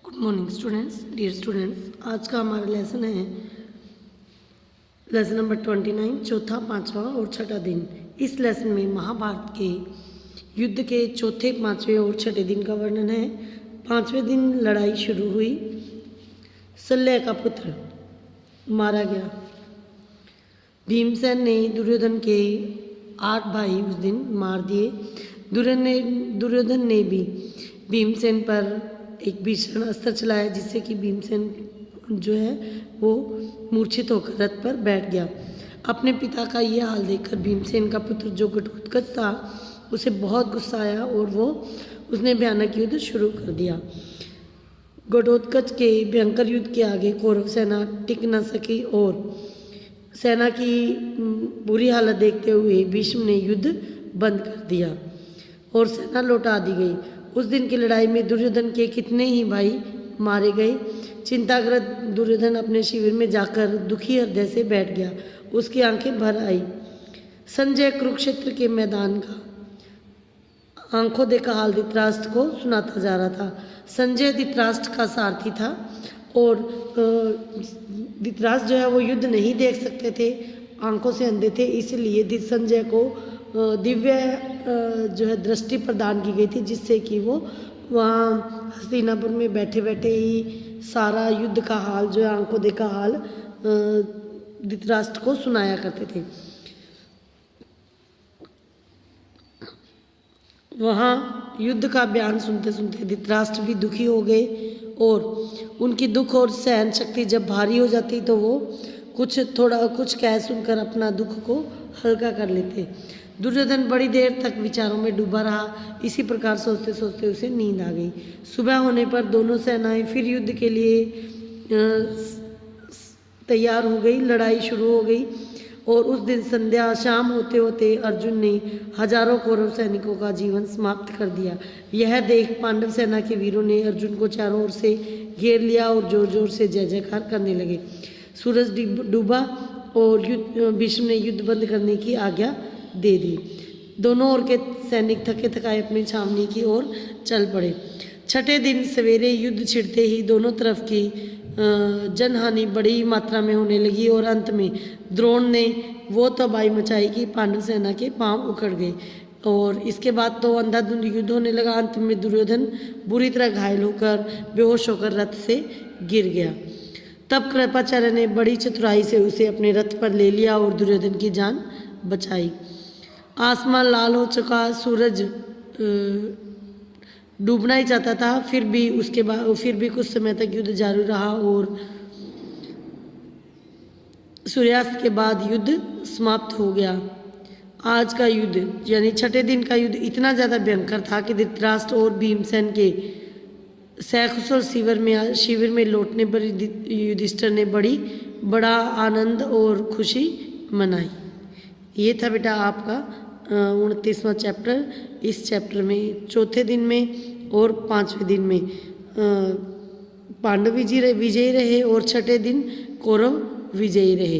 Good morning students, dear students. आज का हमारा लेसन है लेसन नंबर 29, चौथा, पांचवा और छठा दिन। इस लेसन में महाभारत के युद्ध के चौथे, पांचवें और छठे दिन का वर्णन है। पांचवें दिन लड़ाई शुरू हुई। शल्य का पुत्र मारा गया। भीमसेन ने दुर्योधन के 8 भाई उस दिन मार दिए। दुर्योधन ने भी भीमसेन पर एक भीषण अस्त्र चलाया, जिससे कि भीमसेन जो है वो मूर्छित होकर रथ पर बैठ गया। अपने पिता का यह हाल देखकर भीमसेन का पुत्र जो घटोत्कच था, उसे बहुत गुस्सा आया और उसने भयानक युद्ध शुरू कर दिया। घटोत्कच के भयंकर युद्ध के आगे कौरव सेना टिक न सकी और सेना की बुरी हालत देखते हुए भीष्म ने युद्ध बंद कर दिया और सेना लौटा दी गई। उस दिन की लड़ाई में दुर्योधन के कितने ही भाई मारे गए। चिंताग्रस्त दुर्योधन अपने शिविर में जाकर दुखी हृदय से बैठ गया। उसकी आंखें भर आई। संजय कुरुक्षेत्र के मैदान का आंखों देखा हाल धृतराष्ट्र को सुनाता जा रहा था। संजय धृतराष्ट्र का सारथी था और धृतराष्ट्र जो है वो युद्ध नहीं देख सकते थे, आंखों से अंधे थे, इसलिए संजय को दिव्य जो है दृष्टि प्रदान की गई थी, जिससे कि वो वहाँ हस्तिनापुर में बैठे बैठे ही सारा युद्ध का हाल जो है आंखों देखा हाल धृतराष्ट्र को सुनाया करते थे। वहाँ युद्ध का बयान सुनते सुनते धृतराष्ट्र भी दुखी हो गए और उनकी दुख और सहन शक्ति जब भारी हो जाती तो वो कुछ कह सुनकर अपना दुख को हल्का कर लेते। दुर्योधन बड़ी देर तक विचारों में डूबा रहा। इसी प्रकार सोचते सोचते उसे नींद आ गई। सुबह होने पर दोनों सेनाएं फिर युद्ध के लिए तैयार हो गई। लड़ाई शुरू हो गई और उस दिन संध्या शाम होते होते अर्जुन ने हजारों कौरव सैनिकों का जीवन समाप्त कर दिया। यह देख पांडव सेना के वीरों ने अर्जुन को चारों ओर से घेर लिया और जोर जोर से जय जयकार करने लगे। सूरज डूबा और भीष्म ने युद्ध बंद करने की आज्ञा दे दी। दोनों ओर के सैनिक थके थकाए अपनी छावनी की ओर चल पड़े। छठे दिन सवेरे युद्ध छिड़ते ही दोनों तरफ की जनहानि बड़ी मात्रा में होने लगी और अंत में द्रोण ने वो तबाही मचाई कि पांडव सेना के पांव उखड़ गए और इसके बाद तो अंधाधुंध युद्ध होने लगा। अंत में दुर्योधन बुरी तरह घायल होकर बेहोश होकर रथ से गिर गया। तब कृपाचार्य ने बड़ी चतुराई से उसे अपने रथ पर ले लिया और दुर्योधन की जान बचाई। आसमान लाल हो चुका, सूरज डूबना ही चाहता था, फिर भी कुछ समय तक युद्ध जारी रहा और सूर्यास्त के बाद युद्ध समाप्त हो गया। आज का युद्ध यानी छठे दिन का युद्ध इतना ज़्यादा भयंकर था कि धृतराष्ट्र और भीमसेन के सकुशल शिविर में लौटने पर युधिष्ठिर ने बड़ा आनंद और खुशी मनाई। ये था बेटा आपका 29वां चैप्टर। इस चैप्टर में चौथे दिन में और पांचवें दिन में पांडव विजयी रहे और छठे दिन कौरव विजयी रहे।